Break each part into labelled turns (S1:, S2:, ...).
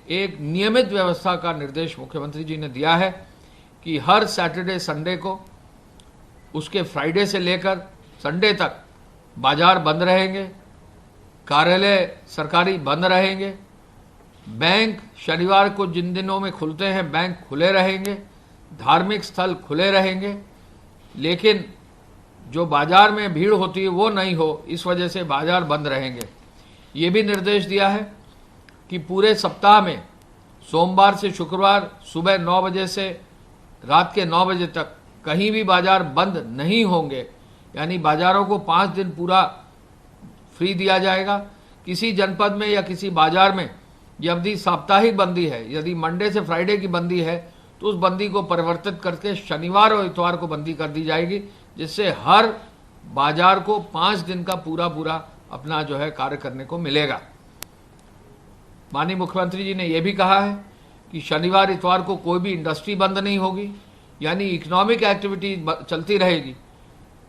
S1: एक नियमित व्यवस्था का निर्देश मुख्यमंत्री जी ने दिया है कि हर सैटरडे संडे को, उसके फ्राइडे से लेकर संडे तक बाजार बंद रहेंगे, कार्यालय सरकारी बंद रहेंगे, बैंक शनिवार को जिन दिनों में खुलते हैं बैंक खुले रहेंगे, धार्मिक स्थल खुले रहेंगे, लेकिन जो बाजार में भीड़ होती है वो नहीं हो, इस वजह से बाजार बंद रहेंगे। ये भी निर्देश दिया है कि पूरे सप्ताह में सोमवार से शुक्रवार सुबह 9 बजे से रात के 9 बजे तक कहीं भी बाजार बंद नहीं होंगे, यानी बाजारों को 5 दिन पूरा फ्री दिया जाएगा। किसी जनपद में या किसी बाजार में यदि साप्ताहिक बंदी है, यदि मंडे से फ्राइडे की बंदी है, तो उस बंदी को परिवर्तित करके शनिवार और इतवार को बंदी कर दी जाएगी, जिससे हर बाजार को 5 दिन का पूरा अपना जो है कार्य करने को मिलेगा। माननीय मुख्यमंत्री जी ने यह भी कहा है कि शनिवार इतवार को कोई भी इंडस्ट्री बंद नहीं होगी, यानी इकोनॉमिक एक्टिविटी चलती रहेगी,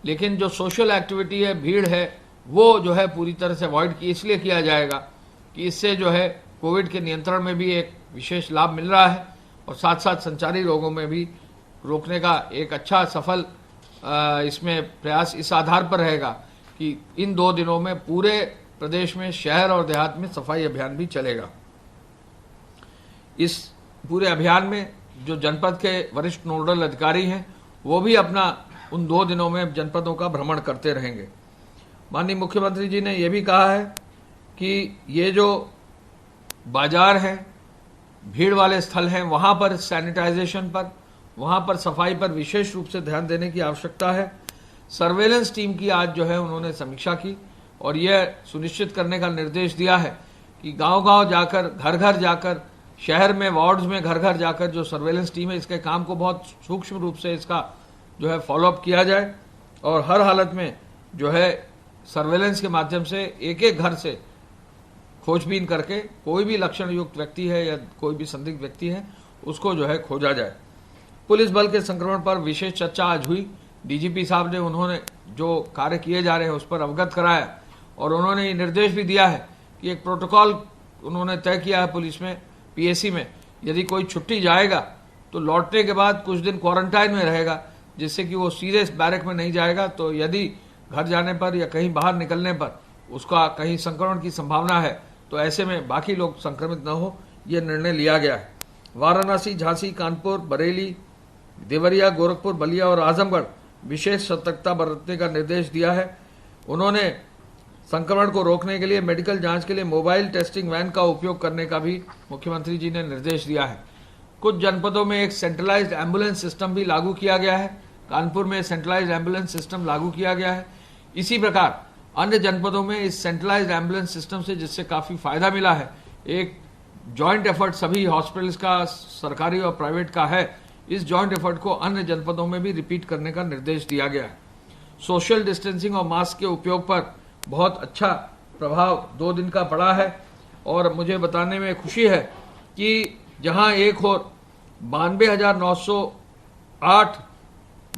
S1: लेकिन जो सोशल एक्टिविटी है, भीड़ है, वो जो है पूरी तरह से अवॉइड इसलिए किया जाएगा कि इससे जो है कोविड के नियंत्रण में भी एक विशेष लाभ मिल रहा है और साथ साथ संचारी रोगों में भी रोकने का एक अच्छा सफल इसमें प्रयास इस आधार पर रहेगा कि इन 2 दिनों में पूरे प्रदेश में शहर और देहात में सफाई अभियान भी चलेगा। इस पूरे अभियान में जो जनपद के वरिष्ठ नोडल अधिकारी हैं वो भी अपना उन 2 दिनों में जनपदों का भ्रमण करते रहेंगे। माननीय मुख्यमंत्री जी ने यह भी कहा है कि ये जो बाजार हैं, भीड़ वाले स्थल हैं, वहाँ पर सैनिटाइजेशन पर, वहाँ पर सफाई पर विशेष रूप से ध्यान देने की आवश्यकता है। सर्वेलेंस टीम की आज जो है उन्होंने समीक्षा की और यह सुनिश्चित करने का निर्देश दिया है कि गांव-गांव जाकर, घर-घर जाकर, शहर में वार्ड्स में घर-घर जाकर जो सर्वेलेंस टीम है इसके काम को बहुत सूक्ष्म रूप से इसका जो है फॉलोअप किया जाए और हर हालत में जो है सर्वेलेंस के माध्यम से एक-एक घर से खोजबीन करके कोई भी लक्षण युक्त व्यक्ति है या कोई भी संदिग्ध व्यक्ति है उसको जो है खोजा जाए। पुलिस बल के संक्रमण पर विशेष चर्चा आज हुई। डीजीपी साहब ने उन्होंने जो कार्य किए जा रहे हैं उस पर अवगत कराया और उन्होंने ये निर्देश भी दिया है कि एक प्रोटोकॉल उन्होंने तय किया है पुलिस में, पीएसी में, यदि कोई छुट्टी जाएगा तो लौटने के बाद कुछ दिन क्वारंटाइन में रहेगा, जिससे कि वो सीधे बैरक में नहीं जाएगा। तो यदि घर जाने पर या कहीं बाहर निकलने पर उसका कहीं संक्रमण की संभावना है तो ऐसे में बाकी लोग संक्रमित न हो, ये निर्णय लिया गया है। वाराणसी, झांसी, कानपुर, बरेली, देवरिया, गोरखपुर, बलिया और आजमगढ़ विशेष सतर्कता बरतने का निर्देश दिया है। उन्होंने संक्रमण को रोकने के लिए मेडिकल जांच के लिए मोबाइल टेस्टिंग वैन का उपयोग करने का भी मुख्यमंत्री जी ने निर्देश दिया है। कुछ जनपदों में एक सेंट्रलाइज्ड एम्बुलेंस सिस्टम भी लागू किया गया है। कानपुर में सेंट्रलाइज्ड एम्बुलेंस सिस्टम लागू किया गया है। इसी प्रकार अन्य जनपदों में इस सेंट्रलाइज्ड एम्बुलेंस सिस्टम से जिससे काफ़ी फायदा मिला है, एक जॉइंट एफर्ट सभी हॉस्पिटल्स का, सरकारी और प्राइवेट का है, इस जॉइंट एफर्ट को अन्य जनपदों में भी रिपीट करने का निर्देश दिया गया है। सोशल डिस्टेंसिंग और मास्क के उपयोग पर बहुत अच्छा प्रभाव 2 दिन का पड़ा है और मुझे बताने में खुशी है कि जहां एक और 92,908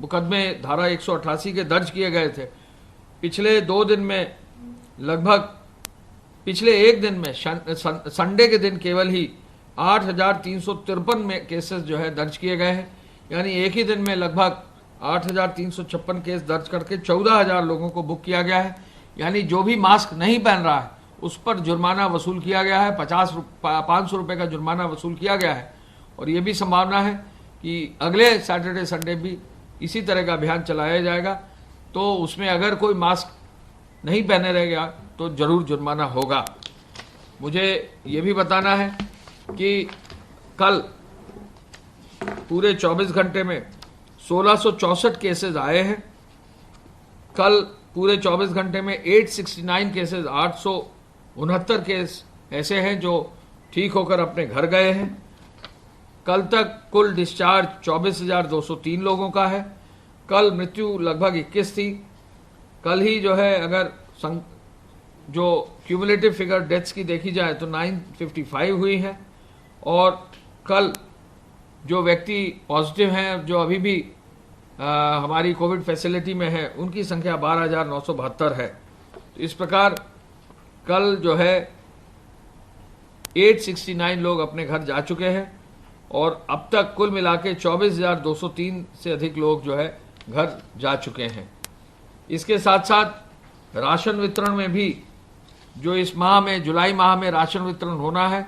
S1: मुकदमे धारा 188 के दर्ज किए गए थे, पिछले 2 दिन में लगभग, पिछले एक दिन में संडे के दिन केवल ही 8,353 में केसेस जो है दर्ज किए गए हैं, यानी एक ही दिन में लगभग 8,356 केस दर्ज करके 14,000 लोगों को बुक किया गया है। यानी जो भी मास्क नहीं पहन रहा है उस पर जुर्माना वसूल किया गया है, 500 रुपये का जुर्माना वसूल किया गया है और ये भी संभावना है कि अगले सैटरडे संडे भी इसी तरह का अभियान चलाया जाएगा। तो उसमें अगर कोई मास्क नहीं पहने रहेगा तो जरूर जुर्माना होगा। मुझे ये भी बताना है कि कल पूरे 24 घंटे में 1664 केसेस आए हैं। कल पूरे 24 घंटे में 869 केसेस, 869 केस ऐसे हैं जो ठीक होकर अपने घर गए हैं। कल तक कुल डिस्चार्ज 24,203 लोगों का है। कल मृत्यु लगभग 21 थी। कल ही जो है अगर जो क्यूमुलेटिव फिगर डेथ्स की देखी जाए तो 955 हुई है और कल जो व्यक्ति पॉजिटिव हैं जो अभी भी हमारी कोविड फैसिलिटी में है उनकी संख्या 12,972 है। तो इस प्रकार कल जो है 869 लोग अपने घर जा चुके हैं और अब तक कुल मिला के 24,203 से अधिक लोग जो है घर जा चुके हैं। इसके साथ साथ राशन वितरण में भी जो इस माह में, जुलाई माह में राशन वितरण होना है,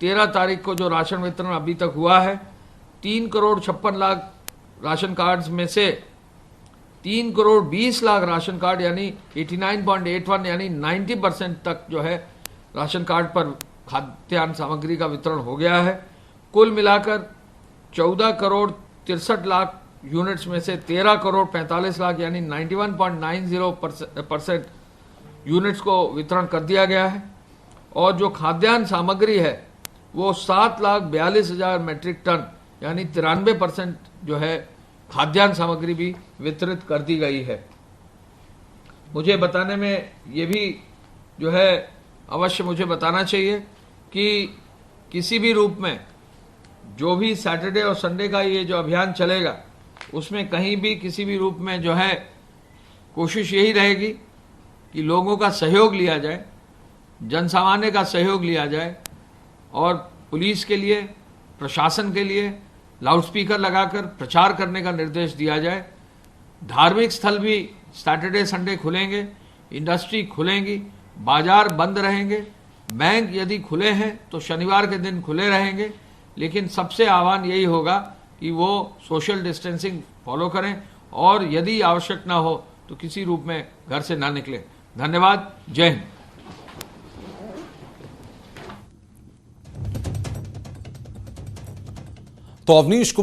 S1: 13 तारीख को जो राशन वितरण अभी तक हुआ है, 3,56,00,000 राशन कार्ड्स में से 3,20,00,000 राशन कार्ड यानी 89.81 यानी 90% तक जो है राशन कार्ड पर खाद्यान्न सामग्री का वितरण हो गया है। कुल मिलाकर 14,63,00,000 यूनिट्स में से 13,45,00,000 यानी 91.90% यूनिट्स को वितरण कर दिया गया है और जो खाद्यान्न सामग्री है वो 7,42,000 मेट्रिक टन यानी 93% जो है खाद्यान्न सामग्री भी वितरित कर दी गई है। मुझे बताने में ये भी जो है अवश्य मुझे बताना चाहिए कि किसी भी रूप में जो भी सैटरडे और संडे का ये जो अभियान चलेगा उसमें कहीं भी किसी भी रूप में जो है कोशिश यही रहेगी कि लोगों का सहयोग लिया जाए, जनसामान्य का सहयोग लिया जाए और पुलिस के लिए, प्रशासन के लिए लाउडस्पीकर लगाकर प्रचार करने का निर्देश दिया जाए। धार्मिक स्थल भी सैटरडे संडे खुलेंगे, इंडस्ट्री खुलेंगी, बाजार बंद रहेंगे, बैंक यदि खुले हैं तो शनिवार के दिन खुले रहेंगे, लेकिन सबसे आह्वान यही होगा कि वो सोशल डिस्टेंसिंग फॉलो करें और यदि आवश्यक ना हो तो किसी रूप में घर से ना निकलें। धन्यवाद। जय हिंद।
S2: तो अवनीश कुमार